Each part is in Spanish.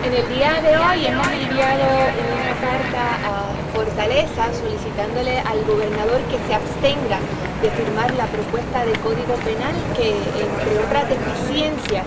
En el día de hoy hemos enviado una carta a Fortaleza solicitándole al gobernador que se abstenga de firmar la propuesta de Código Penal que, entre otras deficiencias,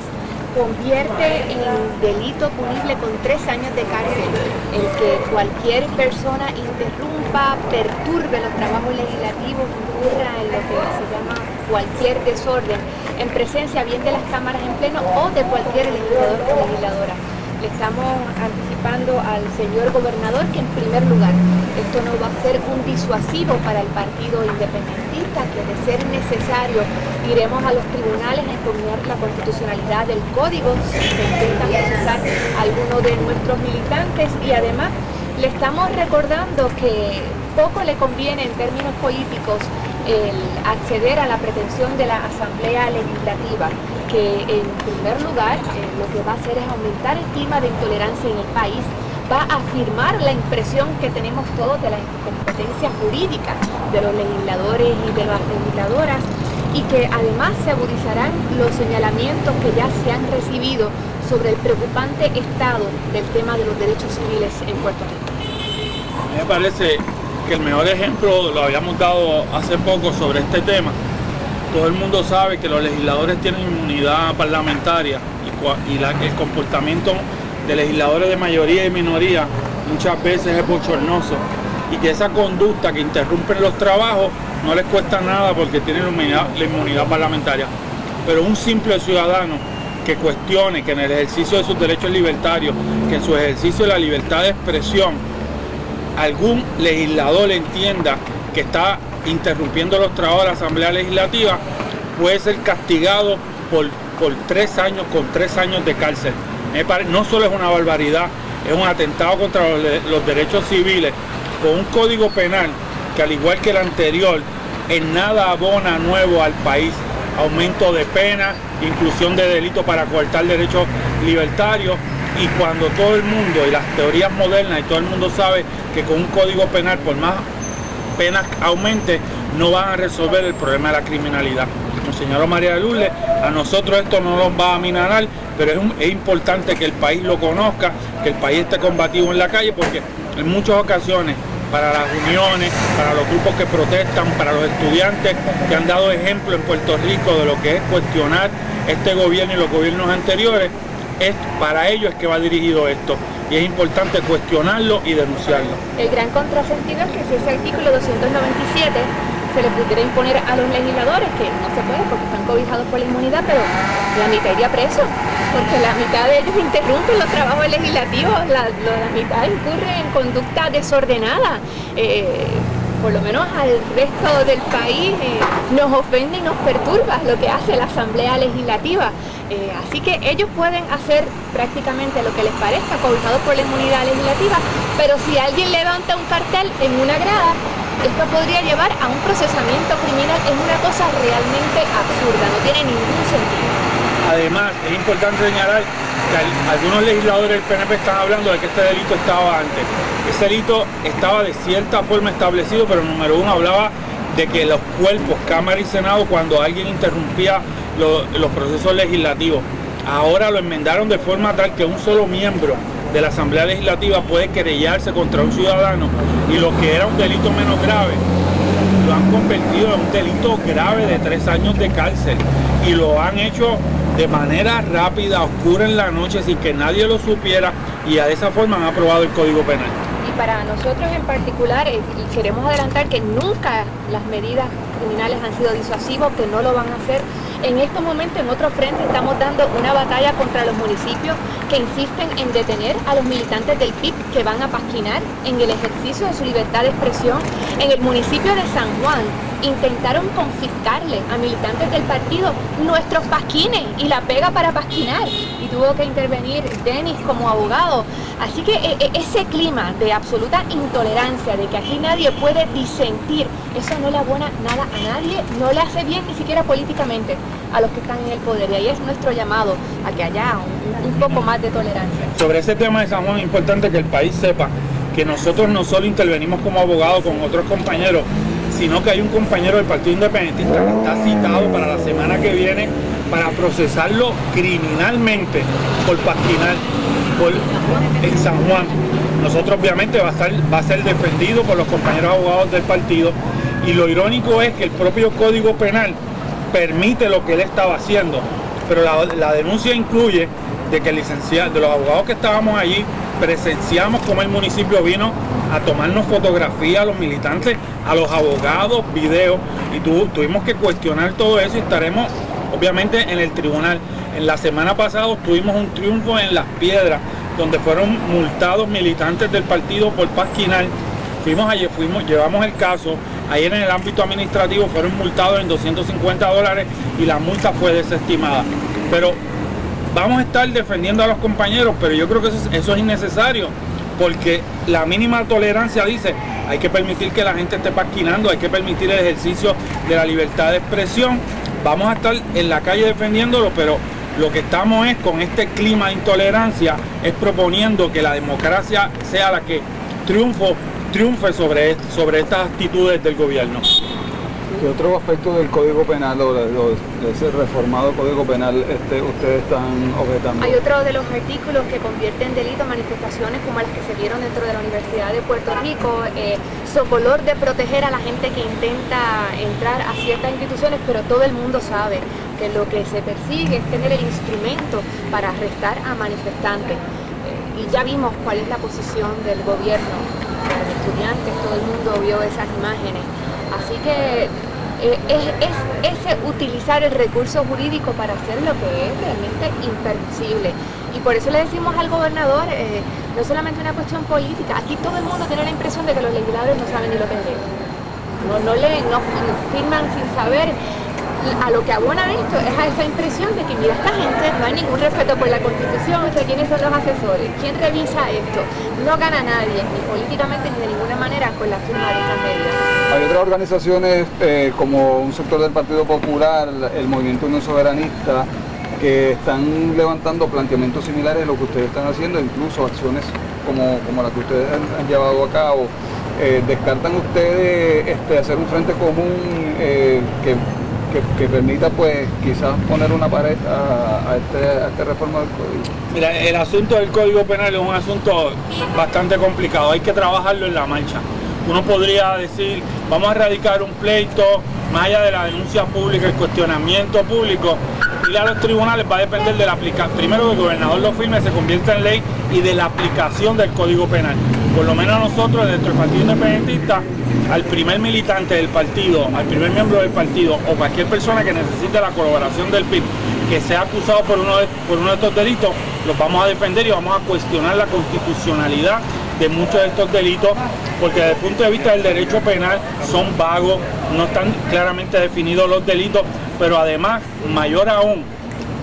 convierte en delito punible con 3 años de cárcel el que cualquier persona interrumpa, perturbe los trabajos legislativos, incurra en lo que se llama cualquier desorden, en presencia bien de las cámaras en pleno o de cualquier legislador o legisladora. Le estamos anticipando al señor gobernador que, en primer lugar, esto no va a ser un disuasivo para el partido independentista, que de ser necesario iremos a los tribunales a impugnar la constitucionalidad del código si se intenta procesar a alguno de nuestros militantes, y además le estamos recordando que poco le conviene en términos políticos el acceder a la pretensión de la Asamblea Legislativa, que en primer lugar lo que va a hacer es aumentar el clima de intolerancia en el país, va a afirmar la impresión que tenemos todos de la incompetencia jurídica de los legisladores y de las legisladoras, y que además se agudizarán los señalamientos que ya se han recibido sobre el preocupante estado del tema de los derechos civiles en Puerto Rico. A mí me parece que el mejor ejemplo lo habíamos dado hace poco sobre este tema. Todo el mundo sabe que los legisladores tienen inmunidad parlamentaria y el comportamiento de legisladores de mayoría y minoría muchas veces es bochornoso, y que esa conducta que interrumpen los trabajos no les cuesta nada porque tienen la inmunidad parlamentaria. Pero un simple ciudadano que cuestione que en el ejercicio de sus derechos libertarios, que en su ejercicio de la libertad de expresión, algún legislador entienda que está interrumpiendo los trabajos de la Asamblea Legislativa, puede ser castigado por 3 años, con 3 años de cárcel. No solo es una barbaridad, es un atentado contra los derechos civiles, con un código penal que, al igual que el anterior, en nada abona nuevo al país: aumento de pena, inclusión de delitos para coartar derechos libertarios. Y cuando todo el mundo, y las teorías modernas, y todo el mundo sabe que con un código penal, por más penas aumente, no van a resolver el problema de la criminalidad. Como señaló María de Lourdes, a nosotros esto no nos va a aminorar, pero es importante que el país lo conozca, que el país esté combativo en la calle, porque en muchas ocasiones, para las uniones, para los grupos que protestan, para los estudiantes que han dado ejemplo en Puerto Rico de lo que es cuestionar este gobierno y los gobiernos anteriores, para ellos es que va dirigido esto, y es importante cuestionarlo y denunciarlo. El gran contrasentido es que si ese artículo 297 se le pudiera imponer a los legisladores, que no se puede porque están cobijados por la inmunidad, pero la mitad iría preso, porque la mitad de ellos interrumpen los trabajos legislativos, la mitad incurre en conducta desordenada. Por lo menos al resto del país nos ofende y nos perturba lo que hace la Asamblea Legislativa. Así que ellos pueden hacer prácticamente lo que les parezca, cobijados por la inmunidad legislativa, pero si alguien levanta un cartel en una grada, esto podría llevar a un procesamiento criminal. Es una cosa realmente absurda, no tiene ningún sentido. Además, es importante señalar que algunos legisladores del PNP están hablando de que este delito estaba antes. Ese delito estaba de cierta forma establecido, pero número uno, hablaba de que los cuerpos, Cámara y Senado, cuando alguien interrumpía los procesos legislativos, ahora lo enmendaron de forma tal que un solo miembro de la Asamblea Legislativa puede querellarse contra un ciudadano, y lo que era un delito menos grave lo han convertido en un delito grave de 3 años de cárcel, y lo han hecho de manera rápida, oscura en la noche, sin que nadie lo supiera, y de esa forma han aprobado el Código Penal. Y para nosotros en particular, queremos adelantar que nunca las medidas criminales han sido disuasivas, que no lo van a hacer. En estos momentos, en otro frente, estamos dando una batalla contra los municipios que insisten en detener a los militantes del PIB que van a pasquinar en el ejercicio de su libertad de expresión. En el municipio de San Juan intentaron confiscarle a militantes del partido nuestros pasquines y la pega para pasquinar, y tuvo que intervenir Denis como abogado. Así que ese clima de absoluta intolerancia, de que aquí nadie puede disentir, eso no le abona nada a nadie, no le hace bien ni siquiera políticamente a los que están en el poder, y ahí es nuestro llamado a que haya un poco más de tolerancia. Sobre ese tema de San Juan, es importante que el país sepa que nosotros no solo intervenimos como abogados con otros compañeros, sino que hay un compañero del Partido Independentista que está citado para la semana que viene para procesarlo criminalmente por pasquinar. en San Juan. Nosotros obviamente va a ser defendido por los compañeros abogados del partido, y lo irónico es que el propio Código Penal permite lo que él estaba haciendo, pero la denuncia incluye de que de los abogados que estábamos allí, presenciamos cómo el municipio vino a tomarnos fotografías a los militantes, a los abogados, videos, y tuvimos que cuestionar todo eso, y estaremos obviamente en el tribunal. En la semana pasada tuvimos un triunfo en Las Piedras, donde fueron multados militantes del partido por pasquinar. Llevamos el caso, ayer en el ámbito administrativo fueron multados en $250 y la multa fue desestimada. Pero vamos a estar defendiendo a los compañeros, pero yo creo que eso es innecesario, porque la mínima tolerancia dice, hay que permitir que la gente esté pasquinando, hay que permitir el ejercicio de la libertad de expresión. Vamos a estar en la calle defendiéndolo, pero lo que estamos es con este clima de intolerancia, es proponiendo que la democracia sea la que triunfe sobre estas actitudes del gobierno. ¿Qué otros aspectos del Código Penal o de ese reformado Código Penal ustedes están objetando? Hay otro de los artículos que convierte en delito manifestaciones como las que se dieron dentro de la Universidad de Puerto Rico, socolor de proteger a la gente que intenta entrar a ciertas instituciones, pero todo el mundo sabe que lo que se persigue es tener el instrumento para arrestar a manifestantes. Y ya vimos cuál es la posición del gobierno, de los estudiantes, todo el mundo vio esas imágenes. Así que es utilizar el recurso jurídico para hacer lo que es realmente impermisible. Y por eso le decimos al gobernador, no solamente una cuestión política, aquí todo el mundo tiene la impresión de que los legisladores no saben ni lo que leen. No leen, no firman sin saber. A lo que abona esto es a esa impresión de que mira, esta gente no hay ningún respeto por la Constitución, o sea, ¿quiénes son los asesores? ¿Quién revisa esto? No gana nadie, ni políticamente ni de ninguna manera con la firma de estas medidas. Hay otras organizaciones como un sector del Partido Popular, el Movimiento Unión Soberanista, que están levantando planteamientos similares a lo que ustedes están haciendo, incluso acciones como la que ustedes han llevado a cabo. ¿Descartan ustedes hacer un frente común que permita pues quizás poner una pared a esta reforma del código? Mira, el asunto del Código Penal es un asunto bastante complicado, hay que trabajarlo en la marcha. Uno podría decir, vamos a erradicar un pleito, más allá de la denuncia pública, el cuestionamiento público, ir a los tribunales va a depender de la aplicación, primero que el gobernador lo firme, se convierta en ley, y de la aplicación del Código Penal. Por lo menos nosotros, dentro del Partido Independentista, al primer militante del partido, al primer miembro del partido, o cualquier persona que necesite la colaboración del PIB, que sea acusado por uno de estos delitos, los vamos a defender y vamos a cuestionar la constitucionalidad de muchos de estos delitos, porque desde el punto de vista del derecho penal son vagos, no están claramente definidos los delitos, pero además, mayor aún,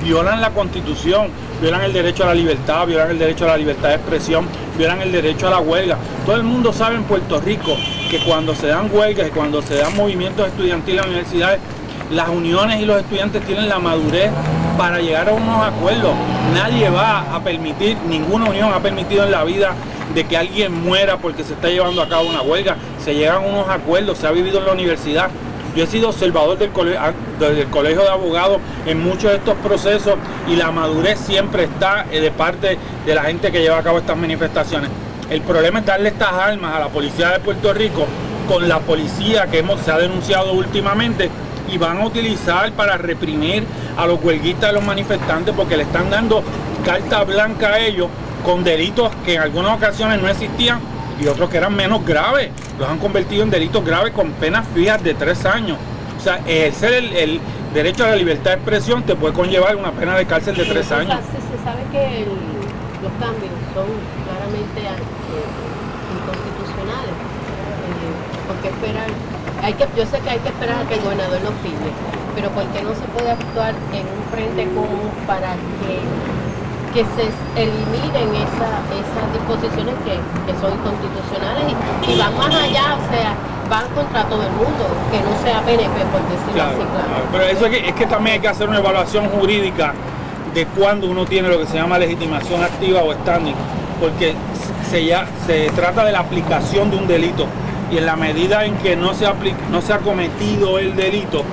violan la Constitución, violan el derecho a la libertad, violan el derecho a la libertad de expresión, violan el derecho a la huelga. Todo el mundo sabe en Puerto Rico que cuando se dan huelgas y cuando se dan movimientos estudiantiles en las universidades, las uniones y los estudiantes tienen la madurez para llegar a unos acuerdos. Nadie va a permitir, ninguna unión ha permitido en la vida de que alguien muera porque se está llevando a cabo una huelga. Se llegan a unos acuerdos, se ha vivido en la universidad. Yo he sido observador del colegio de abogados en muchos de estos procesos, y la madurez siempre está de parte de la gente que lleva a cabo estas manifestaciones. El problema es darle estas armas a la policía de Puerto Rico con la policía que se ha denunciado últimamente, y van a utilizar para reprimir a los huelguistas, a los manifestantes, porque le están dando carta blanca a ellos con delitos que en algunas ocasiones no existían y otros que eran menos graves. Los han convertido en delitos graves con penas fijas de 3 años. O sea, ejercer el derecho a la libertad de expresión te puede conllevar una pena de cárcel de 3 años. Se sabe que los cambios son claramente inconstitucionales. ¿Por qué esperar? Yo sé que hay que esperar a que el gobernador nos firme, pero ¿por qué no se puede actuar en un frente común para que se eliminen esas disposiciones que son inconstitucionales y van más allá, o sea, van contra todo el mundo, que no sea PNP, por decirlo así, claro. Pero eso es que también hay que hacer una evaluación jurídica de cuando uno tiene lo que se llama legitimación activa o standing, porque se trata de la aplicación de un delito, y en la medida en que no se ha cometido el delito,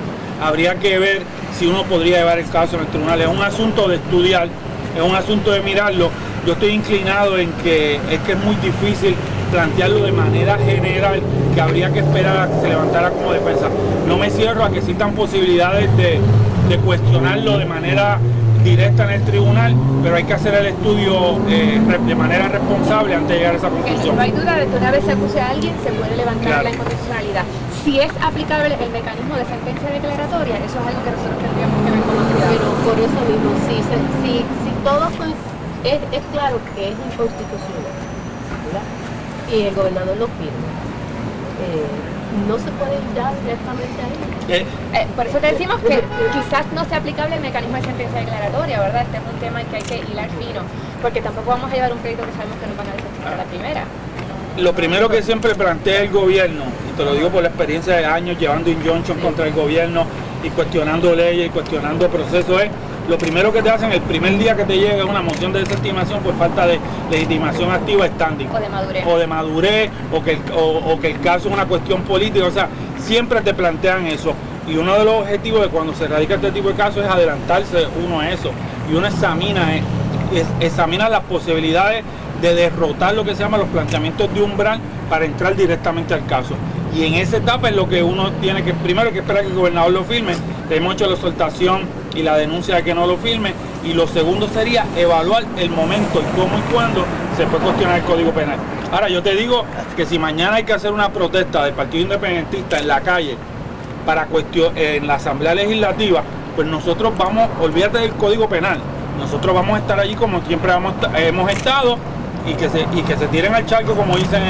habría que ver si uno podría llevar el caso en el tribunal. Es un asunto de estudiar, es un asunto de mirarlo, yo estoy inclinado en que es muy difícil plantearlo de manera general, que habría que esperar a que se levantara como defensa. No me cierro a que existan posibilidades de cuestionarlo de manera directa en el tribunal, pero hay que hacer el estudio de manera responsable antes de llegar a esa conclusión. No hay duda de que una vez se acuse a alguien se puede levantar Claro. la inconstitucionalidad. Si es aplicable el mecanismo de sentencia declaratoria, eso es algo que nosotros tendríamos que ver con autoridad. Pero por eso mismo, si todo es claro que es inconstitucional, ¿verdad? Y el gobernador lo firma, no se puede ir ya directamente ahí. Por eso te decimos que quizás no sea aplicable el mecanismo de sentencia declaratoria, ¿verdad? Este es un tema en que hay que hilar fino, porque tampoco vamos a llevar un pleito que sabemos que nos van a desestimar a la primera. Lo primero que siempre plantea el gobierno, y te lo digo por la experiencia de años llevando injunction contra el gobierno y cuestionando leyes y cuestionando procesos, es lo primero que te hacen el primer día que te llega una moción de desestimación por falta de legitimación activa standing. O de madurez. O de madurez, o que el caso es una cuestión política, o sea, siempre te plantean eso. Y uno de los objetivos de cuando se radica este tipo de casos es adelantarse uno a eso. Y uno examina las posibilidades de derrotar lo que se llama los planteamientos de umbral para entrar directamente al caso. Y en esa etapa es lo que uno tiene que, primero que esperar que el gobernador lo firme, le hemos hecho la exhortación y la denuncia de que no lo firme, y lo segundo sería evaluar el momento y cómo y cuándo se puede cuestionar el Código Penal. Ahora yo te digo que si mañana hay que hacer una protesta del Partido Independentista en la calle para en la Asamblea Legislativa, pues nosotros vamos, olvídate del Código Penal, nosotros vamos a estar allí como siempre hemos estado, y que se tiren al charco como dicen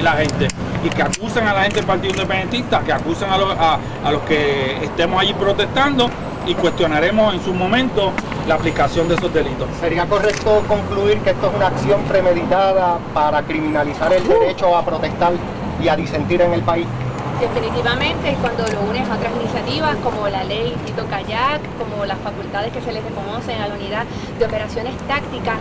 la gente, y que acusen a la gente del Partido Independentista, que acusen a los que estemos allí protestando, y cuestionaremos en su momento la aplicación de esos delitos. ¿Sería correcto concluir que esto es una acción premeditada para criminalizar el derecho a protestar y a disentir en el país? Definitivamente, cuando lo unes a otras iniciativas como la ley Tito Kayak, como las facultades que se les reconocen a la unidad de operaciones tácticas,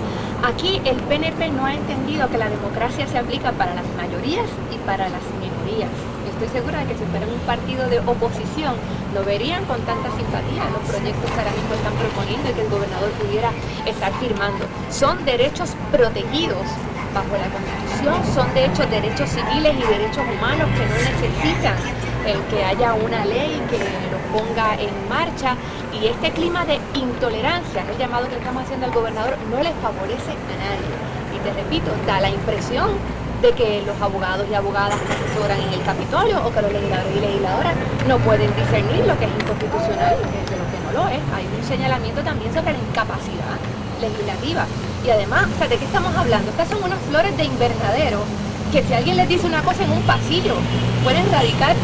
aquí el PNP no ha entendido que la democracia se aplica para las mayorías y para las minorías. Yo estoy segura de que si fueran un partido de oposición no verían con tanta simpatía los proyectos que ahora mismo están proponiendo y que el gobernador pudiera estar firmando. Son derechos protegidos bajo la Constitución, son de hecho derechos civiles y derechos humanos que no necesitan el que haya una ley que los ponga en marcha, y este clima de intolerancia, el llamado que le estamos haciendo al gobernador, no le favorece a nadie. Y te repito, da la impresión de que los abogados y abogadas que asesoran en el Capitolio o que los legisladores y legisladoras no pueden discernir lo que es inconstitucional de lo que no lo es. Hay un señalamiento también sobre la incapacidad legislativa. Y además, o sea, ¿de qué estamos hablando? Estas son unas flores de invernadero que si alguien les dice una cosa en un pasillo, pueden radicar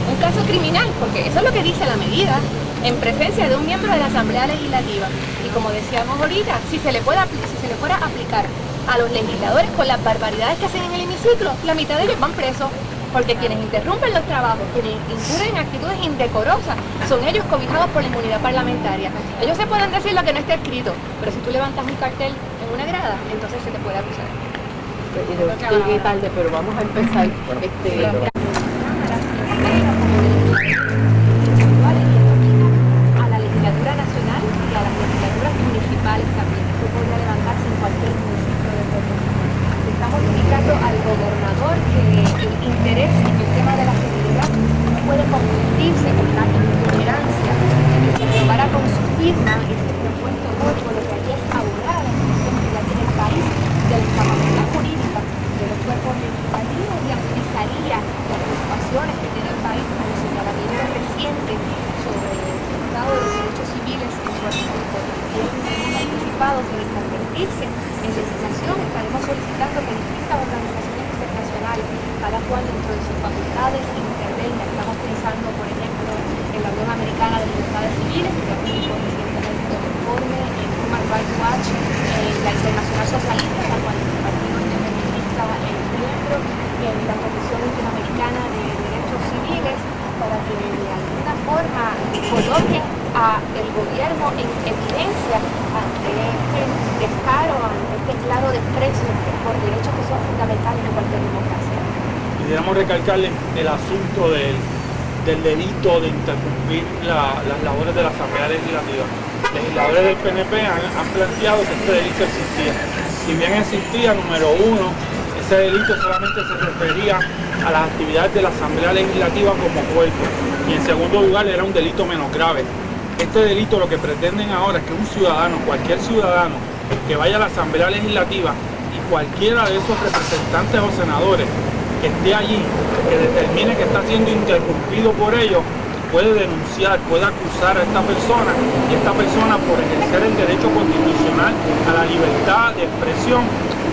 un caso criminal, porque eso es lo que dice la medida, en presencia de un miembro de la Asamblea Legislativa. Y como decíamos ahorita, si se le fuera a aplicar a los legisladores con las barbaridades que hacen en el hemiciclo, la mitad de ellos van presos, porque quienes interrumpen los trabajos, quienes incurren en actitudes indecorosas, son ellos cobijados por la inmunidad parlamentaria. Ellos se pueden decir lo que no está escrito, pero si tú levantas un cartel en una grada, entonces se te puede acusar. Llegué tarde, pero vamos a empezar. A la legislatura nacional y a las legislaturas municipales también. Esto podría levantarse en cualquier municipio de Puerto Rico. Estamos indicando al gobernador que el interés en el tema de la seguridad no puede confundirse con la intolerancia, que se aprobara con su firma ese propuesto código, lo que aquí es abogar a la situación que ya tiene el país de la incapacidad jurídica de los cuerpos legislativos, y ampliaría las preocupaciones que tiene el país con los señalamientos recientes sobre el estado de los derechos civiles en Puerto Rico. Y hemos anticipado que al convertirse en legislación estaremos solicitando que distintas organizaciones internacionales, cada cual dentro de sus facultades, intervengan. Estamos pensando, por ejemplo, en la Unión Americana de Libertades Civiles, que ya publicó recientemente un informe, en Human Rights Watch, en la Internacional Socialista, la cual el Partido Independentista es miembro, y en la Comisión Interamericana de Derechos Civiles, para que de alguna forma coloquen al gobierno en evidencia ante este descaro, ante este claro desprecio por derechos que son fundamentales en cualquier democracia. Quisiéramos recalcarle el asunto del delito de interrumpir las labores de la Asamblea Legislativa. legisladores del PNP han planteado que este delito existía. Si bien existía, número uno, ese delito solamente se refería a las actividades de la Asamblea Legislativa como cuerpo, y en segundo lugar era un delito menos grave. Este delito lo que pretenden ahora es que un ciudadano, cualquier ciudadano que vaya a la Asamblea Legislativa y cualquiera de esos representantes o senadores que esté allí, que determine que está siendo interrumpido por ellos, puede denunciar, puede acusar a esta persona, y esta persona, por ejercer el derecho constitucional a la libertad de expresión,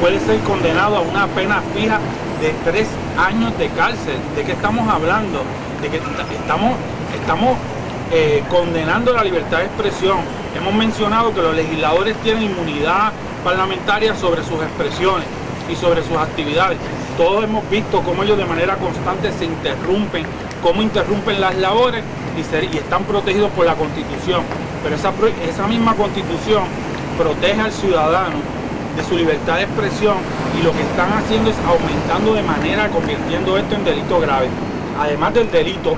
puede ser condenado a una pena fija de 3 años de cárcel. ¿De qué estamos hablando? De que estamos condenando la libertad de expresión. Hemos mencionado que los legisladores tienen inmunidad parlamentaria sobre sus expresiones y sobre sus actividades. Todos hemos visto cómo ellos de manera constante se interrumpen, cómo interrumpen las labores y están protegidos por la Constitución. Pero esa misma Constitución protege al ciudadano de su libertad de expresión, y lo que están haciendo es aumentando de manera, convirtiendo esto en delito grave. Además del delito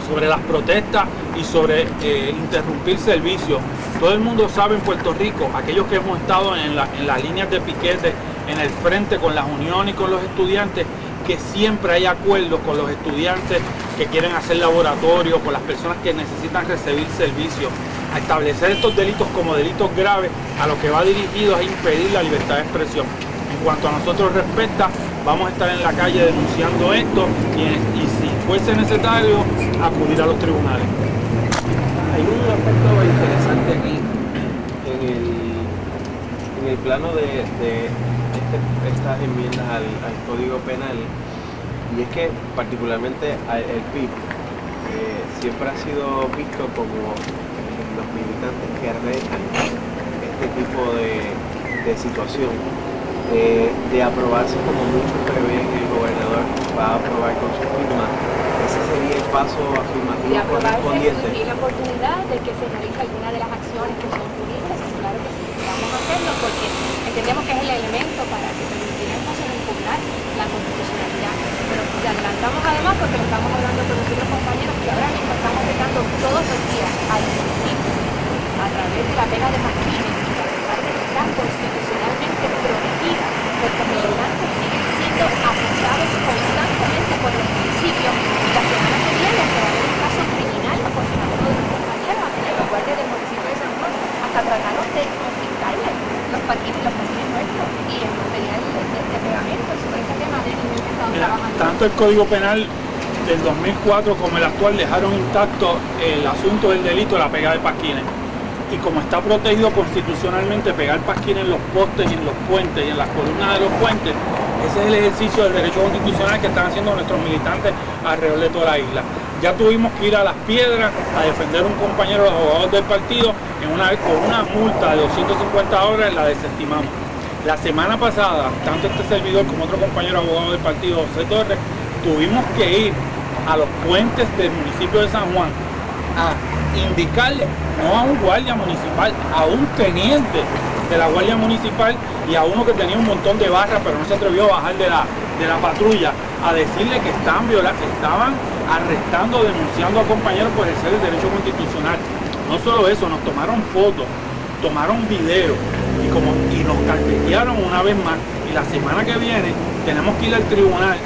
sobre las protestas y sobre interrumpir servicios, todo el mundo sabe en Puerto Rico, aquellos que hemos estado en las líneas de piquete, en el frente con las uniones y con los estudiantes, que siempre hay acuerdos con los estudiantes que quieren hacer laboratorio, con las personas que necesitan recibir servicios. A establecer estos delitos como delitos graves, a lo que va dirigido es impedir la libertad de expresión. En cuanto a nosotros respecta, vamos a estar en la calle denunciando esto y si fuese necesario, acudir a los tribunales. Hay un aspecto interesante aquí en el plano de estas enmiendas al Código Penal, y es que particularmente el PIB siempre ha sido visto como los militantes que retan este tipo de situación. De aprobarse como muchos prevén, el gobernador va a aprobar con su firma. Ese sería el paso afirmativo correspondiente. Y la oportunidad de que se realice alguna de las acciones que son punibles. Claro que sí, vamos a hacerlo porque entendemos que es el elemento para que permitirá entonces impugnar la constitucionalidad. Pero te adelantamos además porque lo estamos hablando con nuestros compañeros que ahora mismo estamos retando todos los días al municipio a través de la pena de McKinney, que está constitucionalmente prohibida, porque los militantes siguen siendo acusados constantemente por los municipios, y la semana que viene se va a ver un caso criminal contra uno de los compañeros, a los guardias del municipio de San Juan, hasta trataron de confiscarle los patines nuestros y el material de pegamento. Sobre este tema de nivel que estamos trabajando. Tanto el Código Penal del 2004 como el actual dejaron intacto el asunto del delito de la pega de pasquines. Y como está protegido constitucionalmente pegar pasquines en los postes y en los puentes y en las columnas de los puentes, ese es el ejercicio del derecho constitucional que están haciendo nuestros militantes alrededor de toda la isla. Ya tuvimos que ir a Las Piedras a defender a un compañero de los abogados del partido con una multa de 250 horas, la desestimamos. La semana pasada, tanto este servidor como otro compañero abogado del partido, José Torres, tuvimos que ir a los puentes del municipio de San Juan a indicarle, no a un guardia municipal, a un teniente de la Guardia Municipal y a uno que tenía un montón de barras pero no se atrevió a bajar de la patrulla, a decirle que estaban arrestando, denunciando a compañeros por ejercer el derecho constitucional. No solo eso, nos tomaron fotos, tomaron videos y nos carpetearon una vez más. Y la semana que viene tenemos que ir al tribunal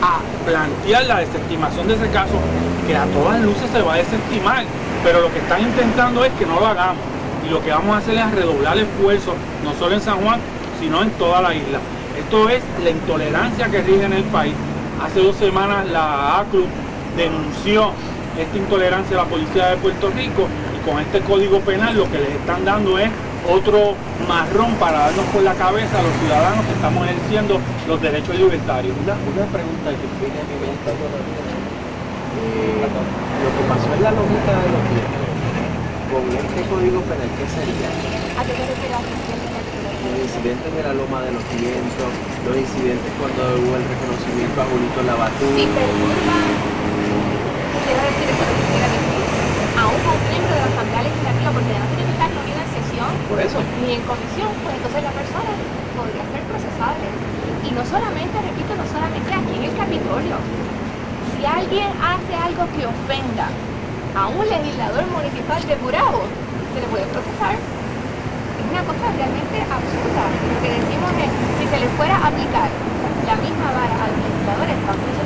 a plantear la desestimación de ese caso, que a todas luces se va a desestimar, pero lo que están intentando es que no lo hagamos, y lo que vamos a hacer es redoblar esfuerzos, no solo en San Juan, sino en toda la isla. Esto es la intolerancia que rige en el país. Hace 2 semanas la ACLU denunció esta intolerancia a la policía de Puerto Rico, y con este Código Penal lo que les están dando es otro marrón para darnos por la cabeza a los ciudadanos que estamos ejerciendo los derechos libertarios. Una pregunta que viene a mi mente. Lo que pasó en la lomita de los vientos, con este Código Penal, ¿qué sería? ¿A qué te refieres? Los incidentes de la loma de los vientos, los incidentes cuando hubo el reconocimiento a Julito Labatú. Si perturba, quiero decir eso que quiero decir, aún a un miembro de la Asamblea Legislativa, porque no tiene que estar reunido en sesión, por eso, ni en comisión, pues entonces la persona podría ser procesable. Y no solamente, repito, no solamente aquí en el Capitolio. Si alguien hace algo que ofenda a un legislador municipal de Gurabo, se le puede procesar. Es una cosa realmente absurda. Lo que decimos es, si se le fuera a aplicar la misma vara a los legisladores, vamos a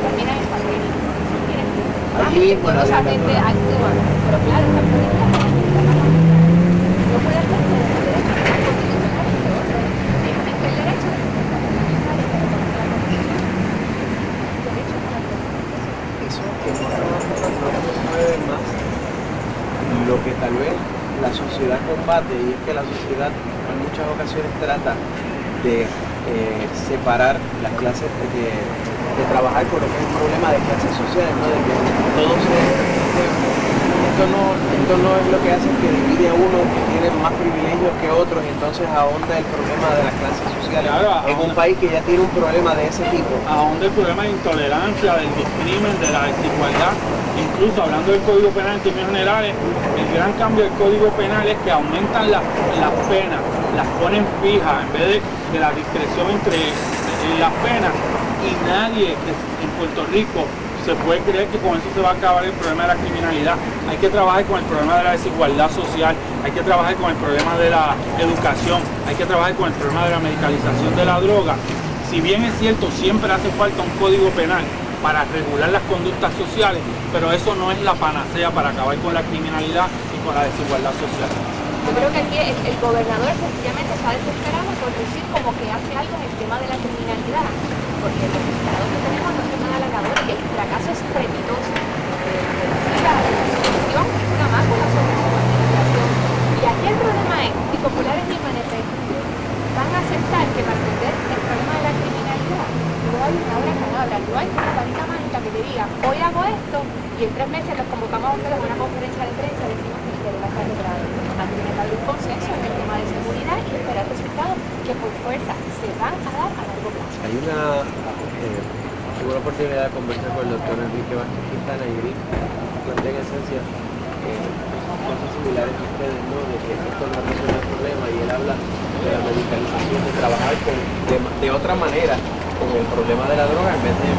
terminan en pandemia. Aquí, bueno, esa gente actúa. Pero claro, esta política no puede hacer que el derecho constitucional de otro. Si existe el derecho, Eso que no es más lo que tal vez la sociedad combate, y es que la sociedad en muchas ocasiones trata de separar las clases, de trabajar con lo que es un problema de clases sociales, ¿no? De que todo esto no es lo que hace que divide a uno que tiene más privilegios que otros, y entonces ahonda el problema de las clases sociales. Claro, en un país que ya tiene un problema de ese tipo. Ahonda el problema de intolerancia, del discrimen, de la desigualdad. Incluso hablando del Código Penal en términos generales, el gran cambio del Código Penal es que aumentan las penas, las ponen fijas en vez de la discreción entre las penas, y nadie en Puerto Rico se puede creer que con eso se va a acabar el problema de la criminalidad. Hay que trabajar con el problema de la desigualdad social, hay que trabajar con el problema de la educación, hay que trabajar con el problema de la medicalización de la droga. Si bien es cierto, siempre hace falta un código penal para regular las conductas sociales, pero eso no es la panacea para acabar con la criminalidad y con la desigualdad social. yo creo que aquí el gobernador sencillamente está desesperado por decir como que hace algo en el tema de la criminalidad, porque los estados que tenemos no son nada halagadores y el fracaso estrepitoso de la legislación es una mácula sobre su administración. Y aquí el problema es, ni populares ni PNP van a aceptar que para atender el problema de la criminalidad no hay una hora canabra, no hay una varita mágica que te diga, hoy hago esto y en 3 meses los convocamos a ustedes a una conferencia de prensa y decimos que el va a estar logrado. Aquí tiene que haber un consenso en el tema de seguridad y esperar resultados que por fuerza se van a dar a largo plazo. Hay tuve la oportunidad de conversar con el doctor Enrique Vázquez Quintana y él plantea en esencia cosas similares a ustedes, ¿no? De que esto no resuelve el problema, y él habla de la medicalización, de trabajar de otra manera con el problema de la droga en vez de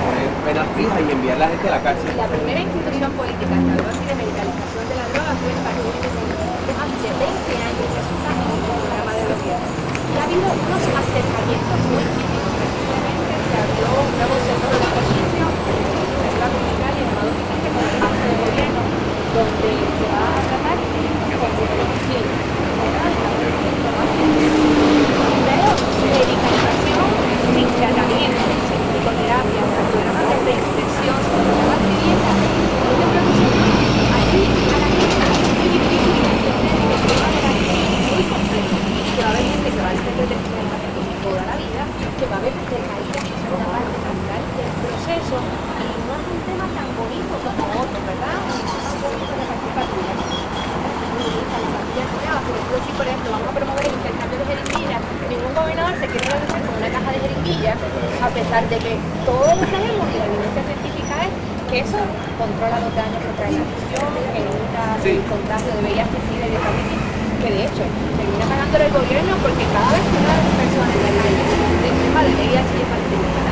poner penas fijas y enviar a la gente a la cárcel. La primera institución política que habló así de medicalización de la droga fue el Partido Independiente hace 20 años, que eso está en un programa de gobierno. Y ha habido unos acercamientos muy típicos. Recientemente se abrió un nuevo centro de ejercicio en la comunidad llamado Vicente con el pacto de gobierno, donde se va a tratar con psicología. Pero medicalización sin tratamiento, sin psicoterapia, programas de reinserción, programas de dieta, yo creo que aquí a la gente es muy difícil entender que el tema de la vida es muy complejo, que va a haber gente que va a depender del tratamiento toda la vida, que va a haber recaídas, que son una parte natural del proceso, y no es un tema tan bonito como otro, ¿verdad? No es tan bonito de partir patrulla. Pero si por ejemplo vamos a promover el intercambio de jeringuillas, ningún gobernador se quiere reducir con una caja de jeringuillas, a pesar de que todos sabemos y la evidencia científica es que eso controla los daños que trae la adicción, que evita el contagio de VIH, SIDA y de hepatitis, que de hecho termina pagándolo el gobierno, porque cada vez que una persona en la calle se enferma de VIH y hepatitis